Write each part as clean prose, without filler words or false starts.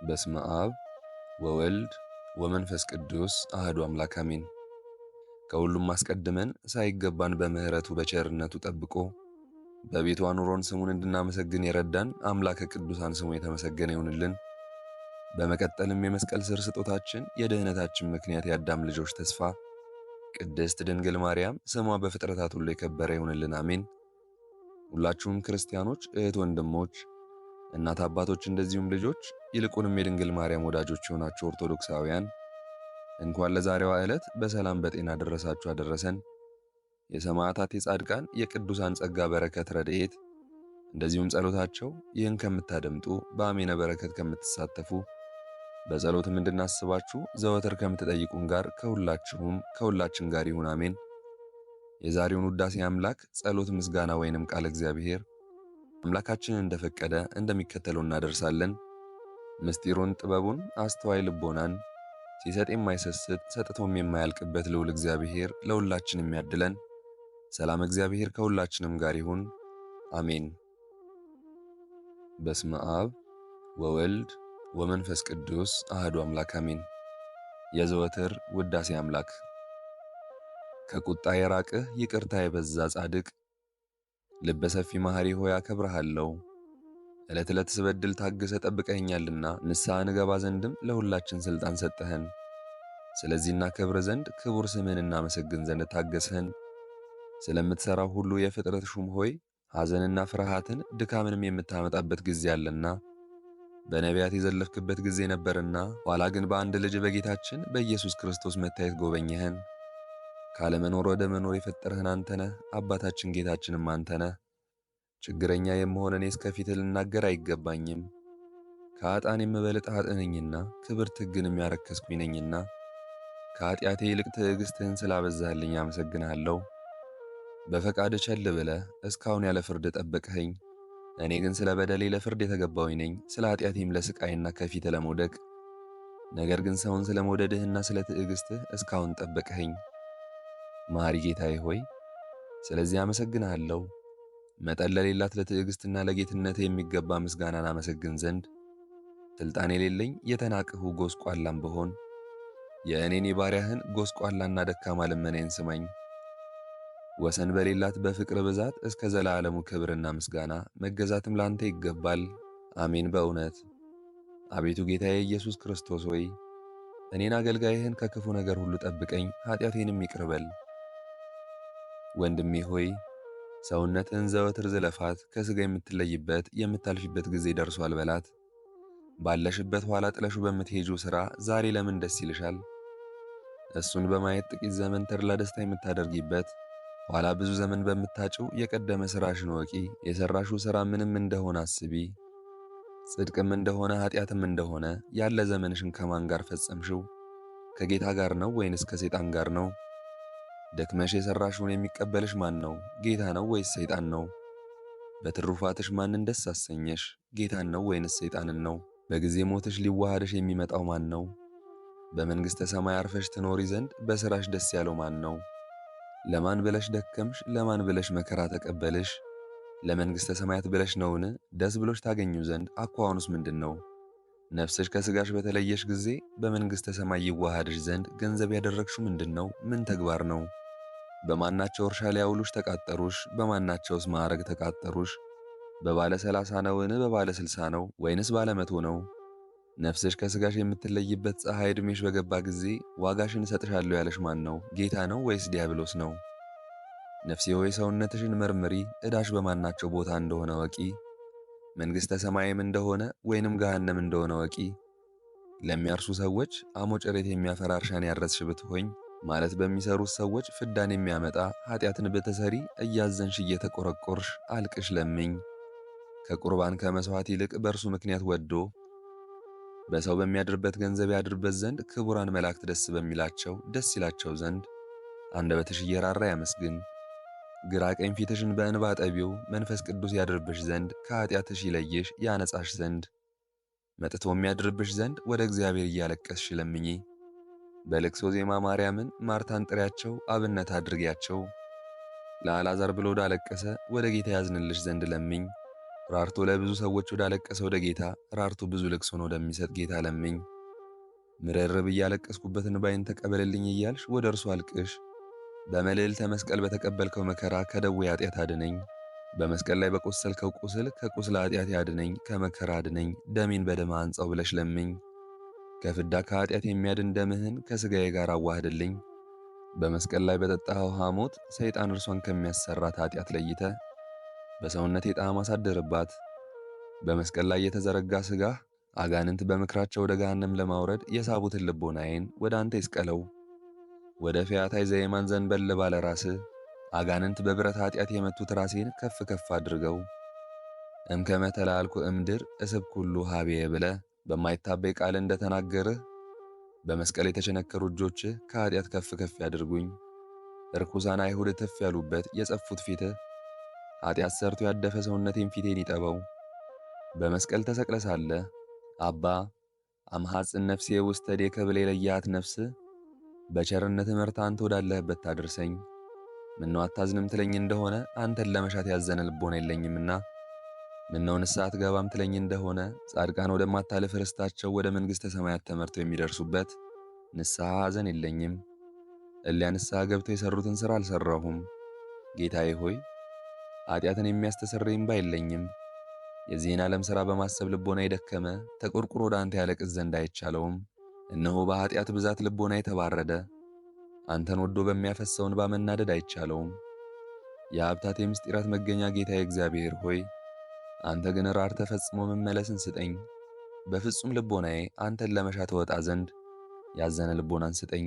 በስመ አብ ወወልድ ወመንፈስ ቅዱስ አህዱ አምላክ አሜን። ከሁሉም አስቀድመን ሳይገባን በምህረቱ በቸርነቱ ጠብቆ በቤቱ አኑሮን ስሙን እንድናመሰግን የረዳን አምላከ ቅዱሳን ስሙ የተመሰገነ ይሁንልን። በመቀጠልም የመስቀል ስር ስጦታችን የድህነታችን ምክንያት የአዳም ልጆች ተስፋ ቅድስት ድንግል ማርያም ስሟ በፍጥረታት ሁሉ የከበረ ይሁንልን አሜን። ሁላችሁም ክርስቲያኖች እህት ወንድሞች፣ እናት አባቶች፣ እንደዚሁም ልጆች ይልቁንም የድንግል ማርያም ወዳጆች የሆናችሁ ኦርቶዶክሳውያን እንኳን ለዛሬዋ ዕለት በሰላም በጤና ደረሳችሁ አደረሰን። የሰማዕታት የጻድቃን የቅዱሳን ጸጋ በረከት ረድኤት እንደዚሁም ጸሎታቸው ይህን ከምታደምጡ በአሜነ በረከት ከምትሳተፉ በጸሎትም እንድናስባችሁ ዘወትር ከምትጠይቁን ጋር ከሁላችን ጋር ይሁን አሜን። የዛሬውን ውዳሴ አምላክ ጸሎት ምስጋና ወይንም ቃል እግዚአብሔር አምላካችን እንደፈቀደ እንደሚከተለው እናደርሳለን። ምስጢሩን ጥበቡን አስተዋይ ልቦናን ሲሰጥ የማይሰስት ሰጥቶም የማያልቅበት ልዑል እግዚአብሔር ለሁላችን የሚያድለን ሰላም እግዚአብሔር ከሁላችንም ጋር ይሁን አሜን። በስመ አብ ወወልድ ወመንፈስ ቅዱስ አህዱ አምላክ አሜን። የዘወትር ውዳሴ አምላክ ከቁጣ የራቅህ ይቅርታ የበዛ ጻድቅ ልበ ሰፊ መሐሪ ሆይ አከብርሃለሁ። ዕለት ዕለት ስበድል ታግሰ ጠብቀኸኛልና ንስሐ እንገባ ዘንድም ለሁላችን ሥልጣን ሰጠኸን። ስለዚህ እናከብር ዘንድ ክቡር ስምህን እናመሰግን ዘንድ ታገስኸን። ስለምትሠራው ሁሉ የፍጥረት ሹም ሆይ ሐዘንና ፍርሃትን ድካምንም የምታመጣበት ጊዜ አለና በነቢያት የዘለፍክበት ጊዜ ነበርና ኋላ ግን በአንድ ልጅ በጌታችን በኢየሱስ ክርስቶስ መታየት ጎበኘኸን። ካለመኖር ወደ መኖር የፈጠርህን አንተ ነህ። አባታችን ጌታችንም አንተ ነህ። ችግረኛ የምሆን እኔስ ከፊትህ ልናገር አይገባኝም። ከኃጥአን የምበልጥ ኃጥእ ነኝና ክብርት ሕግንም ያረከስኩኝ ነኝና ከኃጢአቴ ይልቅ ትዕግሥትህን ስላበዛህልኝ አመሰግንሃለሁ። በፈቃድ ቸል ብለህ እስካሁን ያለ ፍርድ ጠበቅኸኝ። እኔ ግን ስለ በደሌ ለፍርድ የተገባሁኝ ነኝ፣ ስለ ኃጢአቴም ለስቃይና ከፊትህ ለመውደቅ። ነገር ግን ሰውን ስለ መውደድህና ስለ ትዕግሥትህ እስካሁን ጠበቅኸኝ። መሐሪ ጌታዬ ሆይ ስለዚህ አመሰግንሃለሁ። መጠን ለሌላት ለትዕግሥትና ለጌትነት የሚገባ ምስጋናን አመሰግን ዘንድ ሥልጣን የሌለኝ የተናቅሁ ጎስቋላም ብሆን የእኔን የባሪያህን ጎስቋላና ደካማ ልመናዬን ስማኝ። ወሰን በሌላት በፍቅር ብዛት እስከ ዘላለሙ ክብርና ምስጋና መገዛትም ላንተ ይገባል አሜን። በእውነት አቤቱ ጌታዬ ኢየሱስ ክርስቶስ ሆይ እኔን አገልጋይህን ከክፉ ነገር ሁሉ ጠብቀኝ፣ ኃጢአቴንም ይቅር በል። ወንድሜ ሆይ ሰውነትህን ዘወትር ዝለፋት፣ ከሥጋ የምትለይበት የምታልፊበት ጊዜ ደርሷል በላት። ባለሽበት ኋላ ጥለሹ በምትሄጁ ሥራ ዛሬ ለምን ደስ ይልሻል? እሱን በማየት ጥቂት ዘመን ተድላ ደስታ የምታደርጊበት ኋላ ብዙ ዘመን በምታጭው የቀደመ ሥራሽን ወቂ። የሠራሹ ሥራ ምንም እንደሆነ አስቢ። ጽድቅም እንደሆነ ኃጢአትም እንደሆነ ያለ ዘመንሽን ከማን ጋር ፈጸምሽው? ከጌታ ጋር ነው ወይንስ ከሰይጣን ጋር ነው? ደክመሽ የሠራሽውን የሚቀበልሽ ማን ነው? ጌታ ነው ወይስ ሰይጣን ነው? በትሩፋትሽ ማንን ደስ አሰኘሽ? ጌታን ነው ወይንስ ሰይጣንን ነው? በጊዜ ሞትሽ ሊዋሃድሽ የሚመጣው ማን ነው? በመንግሥተ ሰማይ አርፈሽ ትኖሪ ዘንድ በሥራሽ ደስ ያለው ማን ነው? ለማን ብለሽ ደከምሽ? ለማን ብለሽ መከራ ተቀበልሽ? ለመንግሥተ ሰማያት ብለሽ ነውን? ደስ ብሎሽ ታገኙ ዘንድ አኳኋኑስ ምንድን ነው? ነፍስሽ ከሥጋሽ በተለየሽ ጊዜ በመንግሥተ ሰማይ ይዋሃድሽ ዘንድ ገንዘብ ያደረግሽው ምንድን ነው? ምን ተግባር ነው? በማናቸው እርሻ ሊያውሉሽ ተቃጠሩሽ? በማናቸውስ ማዕረግ ተቃጠሩሽ? በባለ 30 ነውን? በባለ 60 ነው ወይንስ ባለ 100 ነው? ነፍስሽ ከሥጋሽ የምትለይበት ፀሐይ ዕድሜሽ በገባ ጊዜ ዋጋሽን እሰጥሻለሁ ያለሽ ማን ነው? ጌታ ነው ወይስ ዲያብሎስ ነው? ነፍሴ ሆይ ሰውነትሽን መርምሪ፣ ዕዳሽ በማናቸው ቦታ እንደሆነ ወቂ። መንግሥተ ሰማይም እንደሆነ ወይንም ገሃነም እንደሆነ ወቂ። ለሚያርሱ ሰዎች አሞጨሬት የሚያፈራ እርሻን ያረስሽ ብትሆኝ ማለት በሚሰሩት ሰዎች ፍዳን የሚያመጣ ኃጢአትን ብትሰሪ እያዘንሽ እየተቆረቆርሽ አልቅሽ ለምኝ። ከቁርባን ከመሥዋዕት ይልቅ በእርሱ ምክንያት ወዶ በሰው በሚያድርበት ገንዘብ ያድርበት ዘንድ ክቡራን መላእክት ደስ በሚላቸው ደስ ይላቸው ዘንድ አንደበትሽ እየራራ ያመስግን። ግራ ቀኝ ፊትሽን በእንባ ጠቢው፣ መንፈስ ቅዱስ ያድርብሽ ዘንድ ከኃጢአትሽ ይለይሽ ያነጻሽ ዘንድ መጥቶ የሚያድርብሽ ዘንድ ወደ እግዚአብሔር እያለቀስሽ ለምኚ። በልቅሶ ዜማ ማርያምን ማርታን ጥሪያቸው አብነት አድርጊያቸው። ለአልዓዛር ብሎ ወዳለቀሰ ወደ ጌታ ያዝንልሽ ዘንድ ለምኝ። ራርቶ ለብዙ ሰዎች ወዳለቀሰ ወደ ጌታ፣ ራርቶ ብዙ ልቅሶን ወደሚሰጥ ጌታ ለምኝ። ምርር ብዬ ያለቀስኩበት እንባዬን ተቀበልልኝ እያልሽ ወደ እርሱ አልቅሽ። በመልዕልተ መስቀል በተቀበልከው መከራ ከደዌ ኃጢአት አድነኝ። በመስቀል ላይ በቆሰልከው ቁስል ከቁስለ ኃጢአት ያድነኝ፣ ከመከራ አድነኝ፣ ደሜን በደም አንጻው ብለሽ ለምኝ። ከፍዳ ከኃጢአት የሚያድን ደምህን ከሥጋዬ ጋር አዋህድልኝ። በመስቀል ላይ በጠጣኸው ሐሞት ሰይጣን እርሷን ከሚያሰራት ኃጢአት ለይተ በሰውነቴ ጣዕም አሳድርባት። በመስቀል ላይ የተዘረጋ ሥጋህ አጋንንት በምክራቸው ወደ ገሃነም ለማውረድ የሳቡትን ልቦናዬን ወደ አንተ ይስቀለው። ወደ ፈያታይ ዘየማን ዘንበል ባለ ራስህ አጋንንት በብረት ኃጢአት የመቱት ራሴን ከፍ ከፍ አድርገው። እምከመ ተላልኩ እምድር እስብ ኩሉ ሀቤየ ብለ በማይታበይ ቃል እንደተናገርህ በመስቀል የተቸነከሩ እጆችህ ከኃጢአት ከፍ ከፍ ያድርጉኝ። ርኩሳን አይሁድ እትፍ ያሉበት የጸፉት ፊትህ ኃጢአት ሰርቶ ያደፈ ሰውነቴን ፊቴን ይጠበው። በመስቀል ተሰቅለ ሳለ አባ አምሐጽን ነፍሴ ውስተ ዴከ ብለ የለያት ነፍስ በቸርነት መርታ አንተ ወዳለህበት ታድርሰኝ። ምነው አታዝንም ትለኝ እንደሆነ አንተን ለመሻት ያዘነ ልቦና የለኝምና፣ ምነው ንስሐ አትገባም ትለኝ እንደሆነ ጻድቃን ወደማታልፍ ርስታቸው ወደ መንግሥተ ሰማያት ተመርተው የሚደርሱበት ንስሐ ሐዘን የለኝም። እሊያ ንስሐ ገብተው የሠሩትን ሥራ አልሠራሁም። ጌታዬ ሆይ ኃጢአትን የሚያስተሰርይ እምባ የለኝም። የዚህን ዓለም ሥራ በማሰብ ልቦና የደከመ ተቆርቁሮ ወደ አንተ ያለቅስ ዘንድ አይቻለውም። እነሆ በኃጢአት ብዛት ልቦና የተባረደ አንተን ወዶ በሚያፈሰው እንባ መናደድ አይቻለውም። የሀብታት የምስጢራት መገኛ ጌታዬ እግዚአብሔር ሆይ አንተ ግን ራርተ ፈጽሞ መመለስን ስጠኝ። በፍጹም ልቦናዬ አንተን ለመሻት ወጣ ዘንድ ያዘነ ልቦናን ስጠኝ።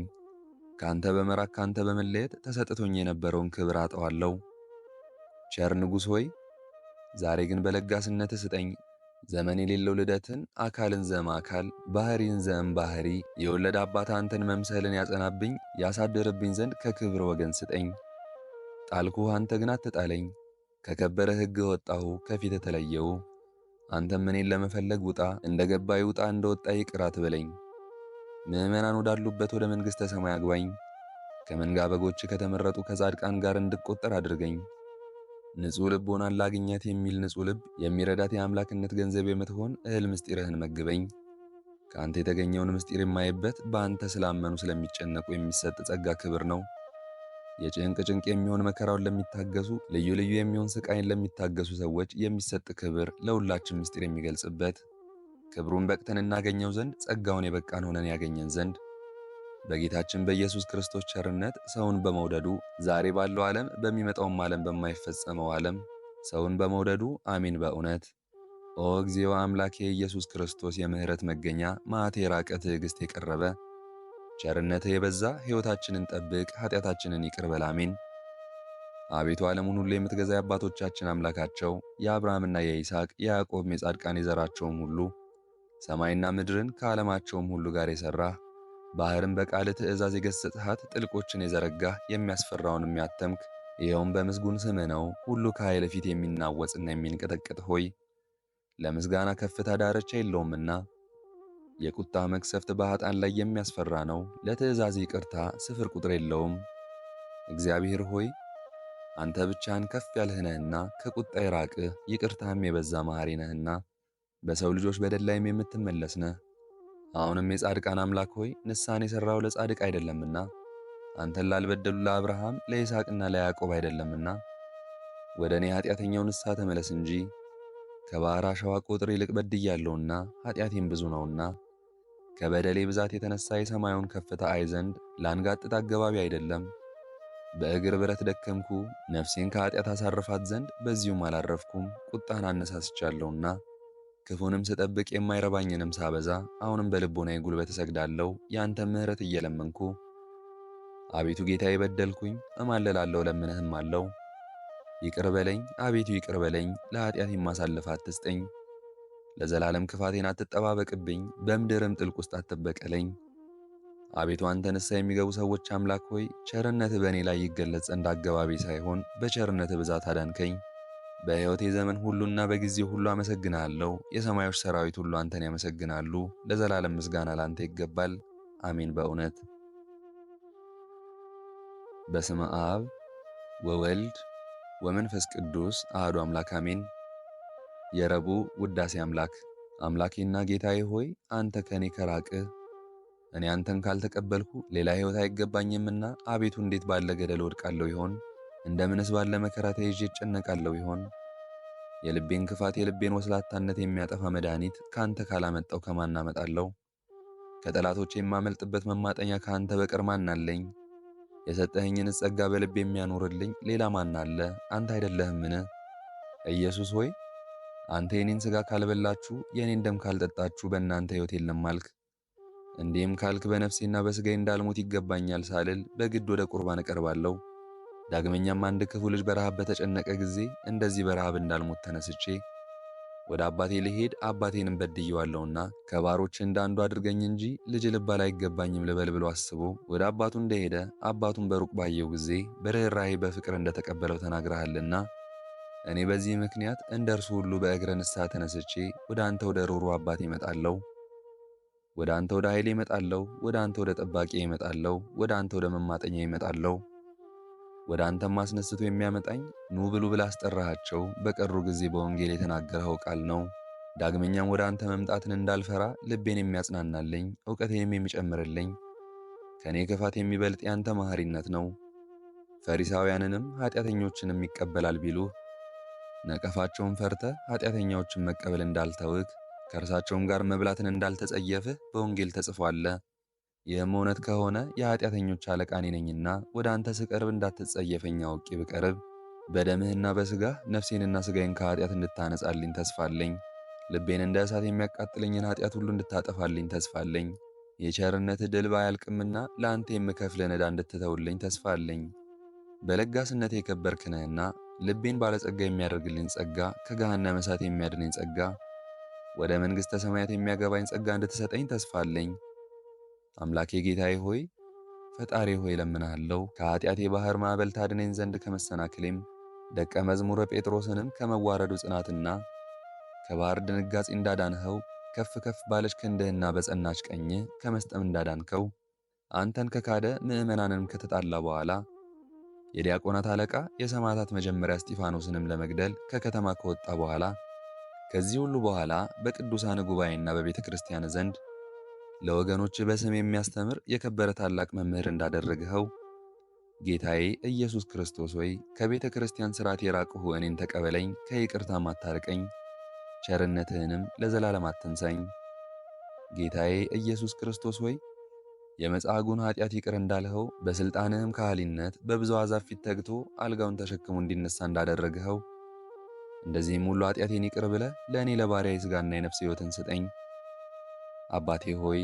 ከአንተ በመራቅ ከአንተ በመለየት ተሰጥቶኝ የነበረውን ክብር አጠዋለሁ። ቸር ንጉሥ ሆይ ዛሬ ግን በለጋስነትህ ስጠኝ። ዘመን የሌለው ልደትን አካልን ዘም አካል ባህሪን ዘም ባህሪ የወለደ አባት አንተን መምሰልን ያጸናብኝ ያሳድርብኝ ዘንድ ከክብር ወገን ስጠኝ። ጣልኩህ አንተ ግን አትጣለኝ። ከከበረ ሕግ ወጣሁ ከፊት ተለየው። አንተም እኔን ለመፈለግ ውጣ፣ እንደ ገባይ ውጣ፣ እንደ ወጣ ይቅር አትበለኝ። ምዕመናን ወዳሉበት ወደ መንግሥተ ሰማይ አግባኝ። ከመንጋ በጎች ከተመረጡ ከጻድቃን ጋር እንድቆጠር አድርገኝ። ንጹሕ ልቦናን ላግኘት የሚል ንጹሕ ልብ የሚረዳት የአምላክነት ገንዘብ የምትሆን እህል ምስጢርህን መግበኝ። ከአንተ የተገኘውን ምስጢር የማይበት በአንተ ስላመኑ ስለሚጨነቁ የሚሰጥ ጸጋ ክብር ነው። የጭንቅ ጭንቅ የሚሆን መከራውን ለሚታገሱ ልዩ ልዩ የሚሆን ስቃይን ለሚታገሱ ሰዎች የሚሰጥ ክብር ለሁላችን ምስጢር የሚገልጽበት ክብሩን በቅተን እናገኘው ዘንድ ጸጋውን የበቃን ሆነን ያገኘን ዘንድ በጌታችን በኢየሱስ ክርስቶስ ቸርነት ሰውን በመውደዱ ዛሬ ባለው ዓለም በሚመጣውም ዓለም በማይፈጸመው ዓለም ሰውን በመውደዱ አሜን። በእውነት ኦ እግዚኦ አምላኬ ኢየሱስ ክርስቶስ የምሕረት መገኛ መዓት የራቀ ትዕግሥት የቀረበ ቸርነትህ የበዛ ሕይወታችንን ጠብቅ፣ ኃጢአታችንን ይቅር በል አሜን። አቤቱ ዓለሙን ሁሉ የምትገዛ የአባቶቻችን አምላካቸው የአብርሃምና የይስሐቅ የያዕቆብም የጻድቃን የዘራቸውም ሁሉ ሰማይና ምድርን ከዓለማቸውም ሁሉ ጋር የሠራህ ባሕርን በቃል ትእዛዝ የገሰጽሃት ጥልቆችን የዘረጋህ የሚያስፈራውን የሚያተምክ ይኸውም በምስጉን ስምህ ነው። ሁሉ ከኃይል ፊት የሚናወጽና የሚንቀጠቅጥ ሆይ ለምስጋና ከፍታ ዳርቻ የለውምና የቁጣ መቅሰፍት በኃጥአን ላይ የሚያስፈራ ነው። ለትእዛዝ ይቅርታ ስፍር ቁጥር የለውም። እግዚአብሔር ሆይ አንተ ብቻህን ከፍ ያልህ ነህና ከቁጣ የራቅህ ይቅርታህም የበዛ መሐሪ ነህና በሰው ልጆች በደል ላይም የምትመለስ ነህ። አሁንም የጻድቃን አምላክ ሆይ ንስሐን የሠራው ለጻድቅ አይደለምና አንተን ላልበደሉ ለአብርሃም ለይስሐቅና ለያዕቆብ አይደለምና ወደ እኔ ኃጢአተኛው ንስሐ ተመለስ እንጂ ከባሕር አሸዋ ቁጥር ይልቅ በድያለሁና ኃጢአቴም ብዙ ነውና ከበደሌ ብዛት የተነሣ የሰማዩን ከፍታ አይ ዘንድ ላንጋጥጥ አገባቢ አይደለም። በእግር ብረት ደከምኩ፣ ነፍሴን ከኃጢአት አሳርፋት ዘንድ በዚሁም አላረፍኩም። ቁጣን አነሳስቻለሁና ክፉንም ስጠብቅ የማይረባኝንም ሳበዛ አሁንም በልቦናዬ ጉልበት እሰግዳለሁ፣ ያንተን ምሕረት እየለመንኩ። አቤቱ ጌታ የበደልኩኝ እማለላለሁ፣ ለምንህም አለው። ይቅር በለኝ አቤቱ ይቅር በለኝ፣ ለኃጢአቴም አሳልፈህ አትስጠኝ። ለዘላለም ክፋቴን አትጠባበቅብኝ፣ በምድርም ጥልቅ ውስጥ አትበቀለኝ። አቤቱ አንተ ንስሐ የሚገቡ ሰዎች አምላክ ሆይ ቸርነትህ በእኔ ላይ ይገለጽ ዘንድ አገባቢ ሳይሆን በቸርነትህ ብዛት አዳንከኝ። በሕይወቴ ዘመን ሁሉና በጊዜው ሁሉ አመሰግንሃለሁ። የሰማዮች ሰራዊት ሁሉ አንተን ያመሰግናሉ። ለዘላለም ምስጋና ላንተ ይገባል። አሜን። በእውነት በስመ አብ ወወልድ ወመንፈስ ቅዱስ አሐዱ አምላክ አሜን። የረቡዕ ውዳሴ አምላክ። አምላኬና ጌታዬ ሆይ አንተ ከእኔ ከራቅህ እኔ አንተን ካልተቀበልኩ ሌላ ሕይወት አይገባኝምና አቤቱ እንዴት ባለ ገደል ወድቃለሁ ይሆን? እንደምንስ ባለ መከራ ተይዤ እጨነቃለሁ ይሆን? የልቤን ክፋት የልቤን ወስላታነት የሚያጠፋ መድኃኒት ከአንተ ካላመጣው ከማን አመጣለሁ? ከጠላቶቼ የማመልጥበት መማጠኛ ከአንተ በቀር ማን አለኝ? የሰጠኸኝን ጸጋ በልቤ የሚያኖርልኝ ሌላ ማን አለ? አንተ አይደለህምን? ኢየሱስ ሆይ አንተ የኔን ሥጋ ካልበላችሁ የኔን ደም ካልጠጣችሁ በእናንተ ሕይወት የለም አልክ። እንዲህም ካልክ በነፍሴና በሥጋዬ እንዳልሞት ይገባኛል ሳልል በግድ ወደ ቁርባን እቀርባለሁ። ዳግመኛም አንድ ክፉ ልጅ በረሃብ በተጨነቀ ጊዜ እንደዚህ በረሃብ እንዳልሞት ተነስቼ ወደ አባቴ ልሄድ አባቴንም በድየዋለሁና ከባሮች እንደ አንዱ አድርገኝ እንጂ ልጅ ልባል አይገባኝም ልበል ብሎ አስቦ ወደ አባቱ እንደሄደ አባቱን በሩቅ ባየው ጊዜ በርኅራኄ በፍቅር እንደተቀበለው ተናግረሃልና እኔ በዚህ ምክንያት እንደ እርሱ ሁሉ በእግረ ንስሐ ተነስቼ ወደ አንተ ወደ ሩሩ አባቴ እመጣለሁ። ወደ አንተ ወደ ኃይሌ እመጣለሁ። ወደ አንተ ወደ ጠባቂ እመጣለሁ። ወደ አንተ ወደ መማጠኛ እመጣለሁ። ወደ አንተም አስነስቶ የሚያመጣኝ ኑ ብሉ ብለህ አስጠራሃቸው በቀሩ ጊዜ በወንጌል የተናገርኸው ቃል ነው። ዳግመኛም ወደ አንተ መምጣትን እንዳልፈራ ልቤን የሚያጽናናልኝ ዕውቀቴንም የሚጨምርልኝ ከእኔ ክፋት የሚበልጥ ያንተ መሐሪነት ነው። ፈሪሳውያንንም ኃጢአተኞችንም ይቀበላል ቢሉህ ነቀፋቸውን ፈርተህ ኃጢአተኛዎችን መቀበል እንዳልተውክ ከእርሳቸውም ጋር መብላትን እንዳልተጸየፍህ በወንጌል ተጽፏል። ይህም እውነት ከሆነ የኃጢአተኞች አለቃ እኔ ነኝና ወደ አንተ ስቀርብ እንዳትጸየፈኝ አውቄ ብቀርብ በደምህና በሥጋህ ነፍሴንና ሥጋዬን ከኃጢአት እንድታነጻልኝ ተስፋለኝ። ልቤን እንደ እሳት የሚያቃጥለኝን ኃጢአት ሁሉ እንድታጠፋልኝ ተስፋለኝ። የቸርነትህ ድል ባያልቅምና ለአንተ የምከፍልህን ዕዳ እንድትተውልኝ ተስፋለኝ። በለጋስነት የከበርክ ነህና ልቤን ባለጸጋ የሚያደርግልኝ ጸጋ፣ ከገሃነመ እሳት የሚያድነኝ ጸጋ፣ ወደ መንግሥተ ሰማያት የሚያገባኝ ጸጋ እንድትሰጠኝ ተስፋለኝ። አምላኬ ጌታዬ ሆይ ፈጣሪ ሆይ እለምንሃለሁ። ከኃጢአቴ ባሕር ማዕበል ታድነኝ ዘንድ ከመሰናክሌም ደቀ መዝሙረ ጴጥሮስንም ከመዋረዱ ጽናትና ከባሕር ድንጋጼ እንዳዳንኸው ከፍ ከፍ ባለች ክንድህና በጸናች ቀኝህ ከመስጠም እንዳዳንከው አንተን ከካደ ምዕመናንንም ከተጣላ በኋላ የዲያቆናት አለቃ የሰማዕታት መጀመሪያ እስጢፋኖስንም ለመግደል ከከተማ ከወጣ በኋላ ከዚህ ሁሉ በኋላ በቅዱሳን ጉባኤና በቤተ ክርስቲያን ዘንድ ለወገኖች በስም የሚያስተምር የከበረ ታላቅ መምህር እንዳደረግኸው ጌታዬ ኢየሱስ ክርስቶስ ሆይ ከቤተ ክርስቲያን ሥርዓት የራቅሁ እኔን ተቀበለኝ፣ ከይቅርታም አታርቀኝ፣ ቸርነትህንም ለዘላለም አትንሳኝ። ጌታዬ ኢየሱስ ክርስቶስ ሆይ የመጻጉዕን ኃጢአት ይቅር እንዳልኸው በሥልጣንህም ካህሊነት በብዙ አሕዛብ ፊት ተግቶ አልጋውን ተሸክሞ እንዲነሣ እንዳደረግኸው እንደዚህም ሁሉ ኃጢአቴን ይቅር ብለህ ለእኔ ለባሪያ የሥጋና የነፍስ ሕይወትን ስጠኝ። አባቴ ሆይ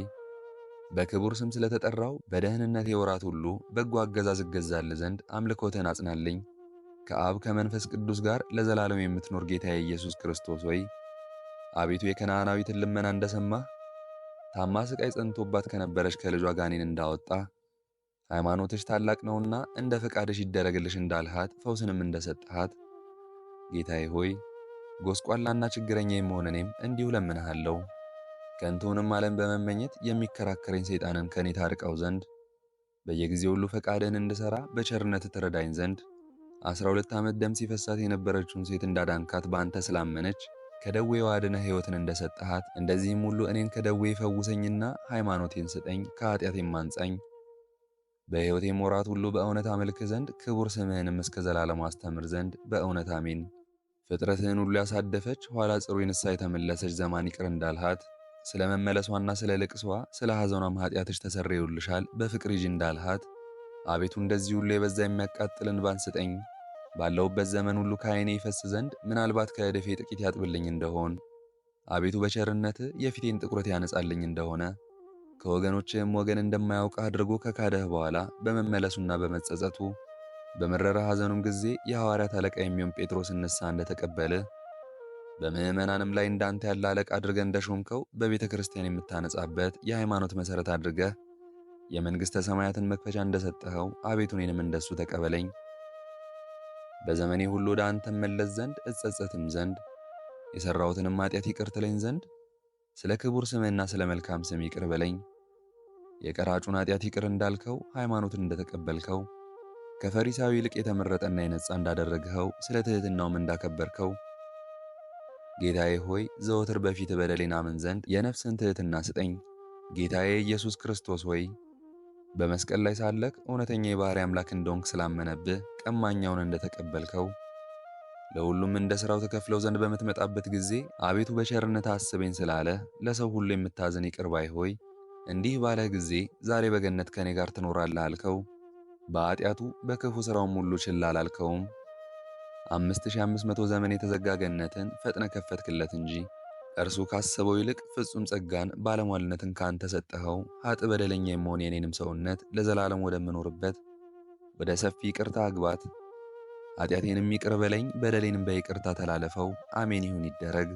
በክቡር ስም ስለተጠራው በደህንነቴ ወራት ሁሉ በጎ አገዛዝ እገዛልህ ዘንድ አምልኮትህን አጽናልኝ። ከአብ ከመንፈስ ቅዱስ ጋር ለዘላለም የምትኖር ጌታዬ ኢየሱስ ክርስቶስ ሆይ አቤቱ የከነዓናዊትን ልመና እንደሰማህ ታማ ሥቃይ ጸንቶባት ከነበረች ከልጇ ጋኔን እንዳወጣ ሃይማኖትሽ ታላቅ ነውና እንደ ፈቃድሽ ይደረግልሽ እንዳልሃት ፈውስንም እንደሰጠሃት ጌታዬ ሆይ ጎስቋላና ችግረኛ የምሆን እኔም እንዲሁ ለምንሃለሁ። ከንቱንም ዓለም በመመኘት የሚከራከረኝ ሰይጣንን ከኔ ታርቀው ዘንድ በየጊዜው ሁሉ ፈቃድህን እንድሠራ በቸርነት ትረዳኝ ዘንድ 12 ዓመት ደም ሲፈሳት የነበረችውን ሴት እንዳዳንካት በአንተ ስላመነች ከደዌዋ አድነህ ሕይወትን እንደሰጠሃት እንደዚህም ሁሉ እኔን ከደዌ ፈውሰኝና ሃይማኖቴን ስጠኝ፣ ከኃጢአቴም አንጻኝ። በሕይወቴም ወራት ሁሉ በእውነት አመልክህ ዘንድ ክቡር ስምህንም እስከ ዘላለሙ አስተምር ዘንድ በእውነት አሜን። ፍጥረትህን ሁሉ ያሳደፈች ኋላ ጽሩይ ንስሐ የተመለሰች ዘማን ይቅር እንዳልሃት ስለ መመለሷና ስለ ልቅሷ ስለ ሐዘኗም ኃጢአትሽ ተሰርዮልሻል በፍቅር ሂጂ እንዳልሃት አቤቱ እንደዚህ ሁሉ የበዛ የሚያቃጥል እንባን ስጠኝ። ባለሁበት ዘመን ሁሉ ከዓይኔ ይፈስ ዘንድ ምናልባት ከዕድፌ ጥቂት ያጥብልኝ እንደሆን አቤቱ በቸርነትህ የፊቴን ጥቁረት ያነጻልኝ እንደሆነ ከወገኖችህም ወገን እንደማያውቅህ አድርጎ ከካደህ በኋላ በመመለሱና በመጸጸቱ በመረረ ሐዘኑም ጊዜ የሐዋርያት አለቃ የሚሆን ጴጥሮስን ንስሐ እንደተቀበልህ በምዕመናንም ላይ እንዳንተ ያለ አለቃ አድርገህ እንደሾምከው በቤተ ክርስቲያን የምታነጻበት የሃይማኖት መሠረት አድርገህ የመንግሥተ ሰማያትን መክፈቻ እንደሰጠኸው አቤቱ እኔንም እንደሱ ተቀበለኝ። በዘመኔ ሁሉ ወደ አንተ እመለስ ዘንድ እጸጸትም ዘንድ የሠራሁትንም ኃጢአት ይቅር ትለኝ ዘንድ ስለ ክቡር ስምህና ስለ መልካም ስም ይቅር በለኝ። የቀራጩን ኃጢአት ይቅር እንዳልከው ሃይማኖትን እንደተቀበልከው ከፈሪሳዊ ይልቅ የተመረጠና የነጻ እንዳደረግኸው ስለ ትሕትናውም እንዳከበርከው ጌታዬ ሆይ ዘወትር በፊት በደሌን አምን ዘንድ የነፍስን ትሕትና ስጠኝ። ጌታዬ ኢየሱስ ክርስቶስ ሆይ በመስቀል ላይ ሳለክ እውነተኛ የባሕርይ አምላክ እንደሆንክ ስላመነብህ ቀማኛውን እንደተቀበልከው ለሁሉም እንደ ሥራው ተከፍለው ዘንድ በምትመጣበት ጊዜ አቤቱ በቸርነት አስበኝ ስላለ ለሰው ሁሉ የምታዝን ይቅር ባይ ሆይ እንዲህ ባለህ ጊዜ ዛሬ በገነት ከእኔ ጋር ትኖራለህ አልከው። በኃጢአቱ በክፉ ሥራውም ሁሉ ችላ አላልከውም። 5500 ዘመን የተዘጋ ገነትን ፈጥነ ከፈትክለት እንጂ እርሱ ካሰበው ይልቅ ፍጹም ጸጋን ባለሟልነትን ካንተ ሰጠኸው። ኃጥ በደለኛ የመሆን የኔንም ሰውነት ለዘላለም ወደምኖርበት ወደ ሰፊ ይቅርታ አግባት። ኃጢአቴንም ይቅር በለኝ፣ በደሌንም በይቅርታ ተላለፈው። አሜን ይሁን ይደረግ።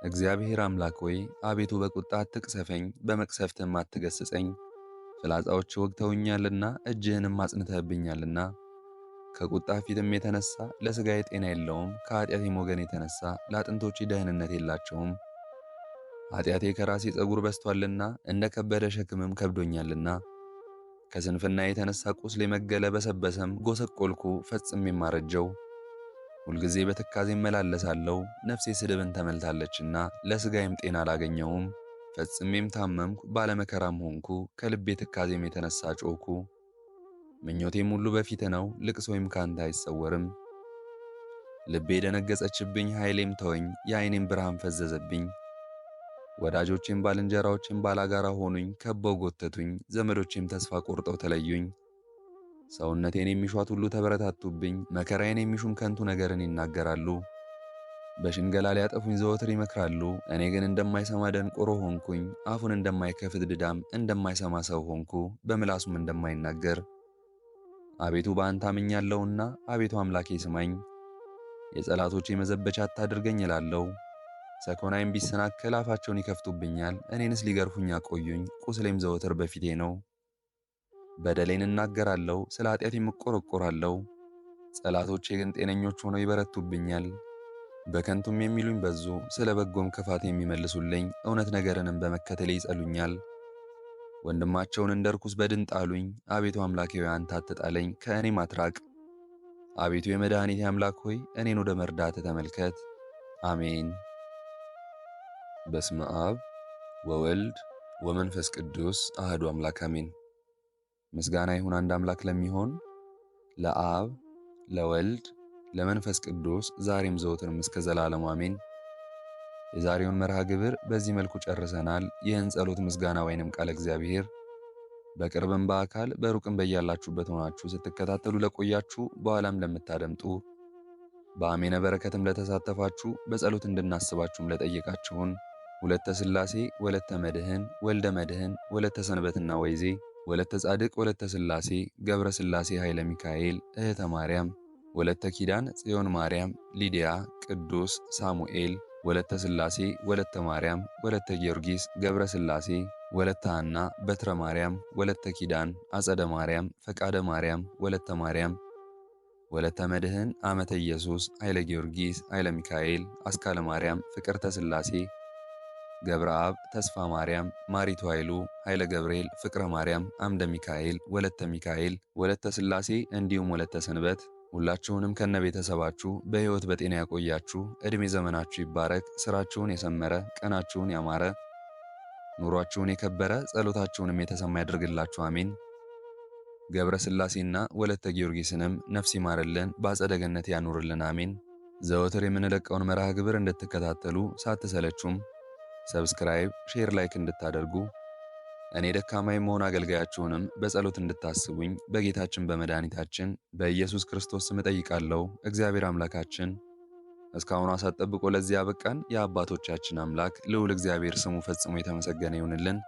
እግዚአብሔር አምላክ ሆይ አቤቱ በቁጣ አትቅሰፈኝ፣ በመቅሰፍትም አትገስጸኝ። ፍላጻዎች ወግተውኛልና እጅህንም አጽንተህብኛልና። ከቁጣ ፊትም የተነሳ ለሥጋዬ ጤና የለውም፣ ከኃጢአቴም ወገን የተነሳ ለአጥንቶቼ ደህንነት የላቸውም። ኃጢአቴ ከራሴ ፀጉር በስቶአልና እንደ ከበደ ሸክምም ከብዶኛልና። ከስንፍና የተነሳ ቁስሌ መገለ፣ በሰበሰም ጎሰቆልኩ፣ ፈጽሜም አረጀው። ሁልጊዜ በትካዜ እመላለሳለሁ፣ ነፍሴ ስድብን ተመልታለችና ለሥጋዬም ጤና አላገኘውም። ፈጽሜም ታመምኩ፣ ባለመከራም ሆንኩ፣ ከልቤ ትካዜም የተነሳ ጮኩ። ምኞቴም ሁሉ በፊትህ ነው፣ ልቅሶዬም ካንተ አይሰወርም። ልቤ ደነገጸችብኝ፣ ኃይሌም ተወኝ፣ የዓይኔም ብርሃን ፈዘዘብኝ። ወዳጆቼም ባልንጀራዎቼም ባላጋራ ሆኑኝ፣ ከበው ጎተቱኝ፣ ዘመዶቼም ተስፋ ቆርጠው ተለዩኝ። ሰውነቴን የሚሿት ሁሉ ተበረታቱብኝ፣ መከራዬን የሚሹም ከንቱ ነገርን ይናገራሉ። በሽንገላ ሊያጠፉኝ ዘወትር ይመክራሉ። እኔ ግን እንደማይሰማ ደንቆሮ ሆንኩኝ፣ አፉን እንደማይከፍት ድዳም እንደማይሰማ ሰው ሆንኩ፣ በምላሱም እንደማይናገር። አቤቱ በአንተ አምኛለሁና፣ አቤቱ አምላኬ ስማኝ። የጠላቶቼ መዘበቻ አታድርገኝ እላለሁ። ሰኮናይም ቢሰናከል አፋቸውን ይከፍቱብኛል። እኔንስ ሊገርፉኝ አቆዩኝ፣ ቁስሌም ዘወትር በፊቴ ነው። በደሌን እናገራለሁ፣ ስለ ኃጢአቴም እቆረቆራለሁ። ጠላቶቼ ግን ጤነኞች ሆነው ይበረቱብኛል። በከንቱም የሚሉኝ በዙ፣ ስለ በጎም ክፋት የሚመልሱልኝ እውነት ነገርንም በመከተሌ ይጸሉኛል። ወንድማቸውን እንደ ርኩስ በድን ጣሉኝ። አቤቱ አምላኬ ሆይ አንተ አትጣለኝ፣ ከእኔም አትራቅ። አቤቱ የመድኃኒቴ አምላክ ሆይ እኔን ወደ መርዳትህ ተመልከት። አሜን። በስመ አብ ወወልድ ወመንፈስ ቅዱስ አህዱ አምላክ አሜን። ምስጋና ይሁን አንድ አምላክ ለሚሆን ለአብ ለወልድ ለመንፈስ ቅዱስ ዛሬም ዘወትርም እስከ ዘላለሙ አሜን። የዛሬውን መርሃ ግብር በዚህ መልኩ ጨርሰናል። ይህን ጸሎት ምስጋና ወይንም ቃለ እግዚአብሔር በቅርብም በአካል በሩቅም በያላችሁበት ሆናችሁ ስትከታተሉ ለቆያችሁ በኋላም ለምታደምጡ በአሜነ በረከትም ለተሳተፋችሁ በጸሎት እንድናስባችሁም ለጠየቃችሁን ወለተ ሥላሴ ወለተ መድህን ወልደ መድህን ወለተ ሰንበትና ወይዜ ወለተ ጻድቅ ወለተ ሥላሴ ገብረ ሥላሴ ኃይለ ሚካኤል እህተ ማርያም ወለተ ኪዳን ጽዮን ማርያም ሊዲያ ቅዱስ ሳሙኤል ወለተ ሥላሴ ወለተ ማርያም ወለተ ጊዮርጊስ ገብረ ሥላሴ ወለተ ሐና በትረ ማርያም ወለተ ኪዳን አጸደ ማርያም ፈቃደ ማርያም ወለተ ማርያም ወለተ መድህን አመተ ኢየሱስ ኃይለ ጊዮርጊስ ኃይለ ሚካኤል አስካለ ማርያም ፍቅርተ ሥላሴ ገብረ አብ ተስፋ ማርያም ማሪቱ ኃይሉ ኃይለ ገብርኤል ፍቅረ ማርያም አምደ ሚካኤል ወለተ ሥላሴ እንዲሁም ወለተ ሰንበት ሁላችሁንም ከነ ቤተሰባችሁ በሕይወት በጤና ያቆያችሁ። ዕድሜ ዘመናችሁ ይባረክ። ሥራችሁን የሰመረ ቀናችሁን ያማረ ኑሯችሁን የከበረ ጸሎታችሁንም የተሰማ ያድርግላችሁ። አሜን። ገብረ ሥላሴና ወለተ ጊዮርጊስንም ነፍስ ይማርልን፣ በአጸደ ገነት ያኑርልን። አሜን። ዘወትር የምንለቀውን መርሃ ግብር እንድትከታተሉ ሳትሰለቹም ሰብስክራይብ፣ ሼር፣ ላይክ እንድታደርጉ እኔ ደካማ የመሆን አገልጋያችሁንም በጸሎት እንድታስቡኝ በጌታችን በመድኃኒታችን በኢየሱስ ክርስቶስ ስም እጠይቃለሁ። እግዚአብሔር አምላካችን እስካሁን ሰዓት ጠብቆ ለዚህ ያበቃን የአባቶቻችን አምላክ ልዑል እግዚአብሔር ስሙ ፈጽሞ የተመሰገነ ይሁንልን።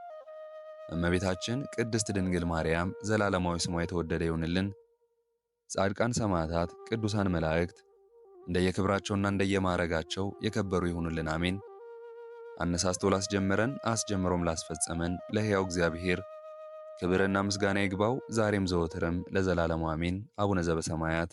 እመቤታችን ቅድስት ድንግል ማርያም ዘላለማዊ ስሟ የተወደደ ይሁንልን። ጻድቃን ሰማዕታት፣ ቅዱሳን መላእክት እንደየክብራቸውና እንደየማዕረጋቸው የከበሩ ይሁንልን። አሜን። አነሳስቶ ላስጀመረን አስጀምሮም ላስፈጸመን ለሕያው እግዚአብሔር ክብርና ምስጋና ይግባው ዛሬም ዘወትርም ለዘላለሙ አሜን። አቡነ ዘበሰማያት